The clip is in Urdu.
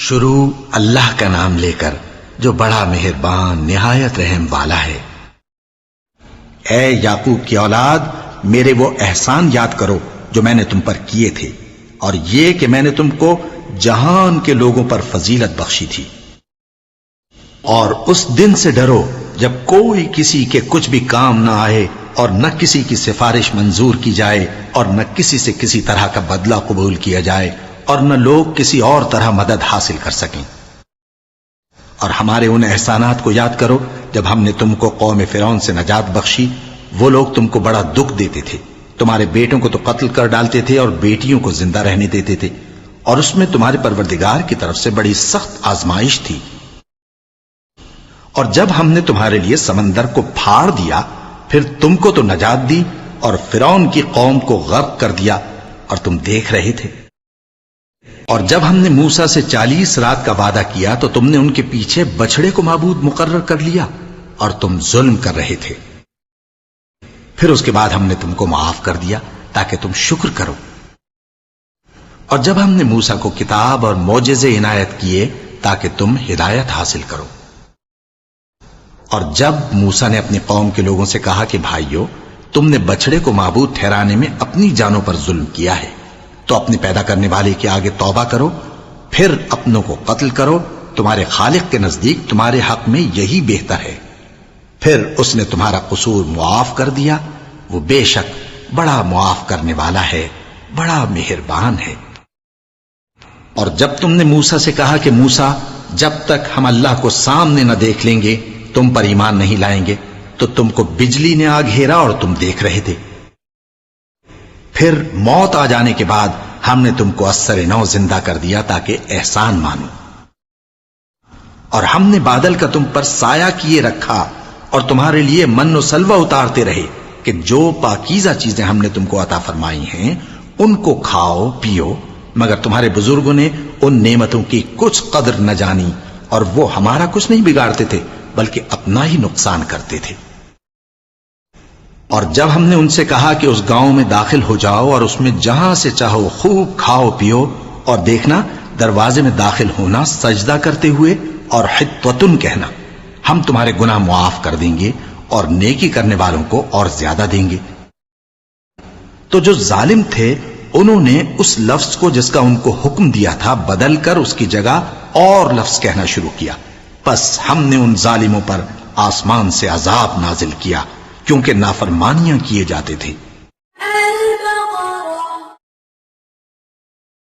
شروع اللہ کا نام لے کر جو بڑا مہربان نہایت رحم والا ہے۔ اے یعقوب کی اولاد، میرے وہ احسان یاد کرو جو میں نے تم پر کیے تھے، اور یہ کہ میں نے تم کو جہان کے لوگوں پر فضیلت بخشی تھی۔ اور اس دن سے ڈرو جب کوئی کسی کے کچھ بھی کام نہ آئے، اور نہ کسی کی سفارش منظور کی جائے، اور نہ کسی سے کسی طرح کا بدلہ قبول کیا جائے، اور نہ لوگ کسی اور طرح مدد حاصل کر سکیں۔ اور ہمارے ان احسانات کو یاد کرو جب ہم نے تم کو قوم فرعون سے نجات بخشی۔ وہ لوگ تم کو بڑا دکھ دیتے تھے، تمہارے بیٹوں کو تو قتل کر ڈالتے تھے اور بیٹیوں کو زندہ رہنے دیتے تھے، اور اس میں تمہارے پروردگار کی طرف سے بڑی سخت آزمائش تھی۔ اور جب ہم نے تمہارے لیے سمندر کو پھاڑ دیا، پھر تم کو تو نجات دی اور فرعون کی قوم کو غرق کر دیا، اور تم دیکھ رہے تھے۔ اور جب ہم نے موسیٰ سے 40 رات کا وعدہ کیا تو تم نے ان کے پیچھے بچڑے کو معبود مقرر کر لیا، اور تم ظلم کر رہے تھے۔ پھر اس کے بعد ہم نے تم کو معاف کر دیا تاکہ تم شکر کرو۔ اور جب ہم نے موسیٰ کو کتاب اور معجزے عنایت کیے تاکہ تم ہدایت حاصل کرو۔ اور جب موسیٰ نے اپنی قوم کے لوگوں سے کہا کہ بھائیو، تم نے بچڑے کو معبود ٹھہرانے میں اپنی جانوں پر ظلم کیا ہے، تو اپنے پیدا کرنے والے کے آگے توبہ کرو، پھر اپنوں کو قتل کرو، تمہارے خالق کے نزدیک تمہارے حق میں یہی بہتر ہے۔ پھر اس نے تمہارا قصور معاف کر دیا، وہ بے شک بڑا معاف کرنے والا ہے، بڑا مہربان ہے۔ اور جب تم نے موسیٰ سے کہا کہ موسیٰ، جب تک ہم اللہ کو سامنے نہ دیکھ لیں گے تم پر ایمان نہیں لائیں گے، تو تم کو بجلی نے آ گھیرا اور تم دیکھ رہے تھے۔ پھر موت آ جانے کے بعد ہم نے تم کو اثر نو زندہ کر دیا تاکہ احسان مانو۔ اور ہم نے بادل کا تم پر سایہ کیے رکھا اور تمہارے لیے من و سلوہ اتارتے رہے کہ جو پاکیزہ چیزیں ہم نے تم کو عطا فرمائی ہیں ان کو کھاؤ پیو، مگر تمہارے بزرگوں نے ان نعمتوں کی کچھ قدر نہ جانی، اور وہ ہمارا کچھ نہیں بگاڑتے تھے بلکہ اپنا ہی نقصان کرتے تھے۔ اور جب ہم نے ان سے کہا کہ اس گاؤں میں داخل ہو جاؤ اور اس میں جہاں سے چاہو خوب کھاؤ پیو، اور دیکھنا دروازے میں داخل ہونا سجدہ کرتے ہوئے اور حطوتن کہنا، ہم تمہارے گناہ معاف کر دیں گے اور نیکی کرنے والوں کو اور زیادہ دیں گے۔ تو جو ظالم تھے انہوں نے اس لفظ کو جس کا ان کو حکم دیا تھا بدل کر اس کی جگہ اور لفظ کہنا شروع کیا، پس ہم نے ان ظالموں پر آسمان سے عذاب نازل کیا کیونکہ نافرمانیاں کیے جاتے تھے۔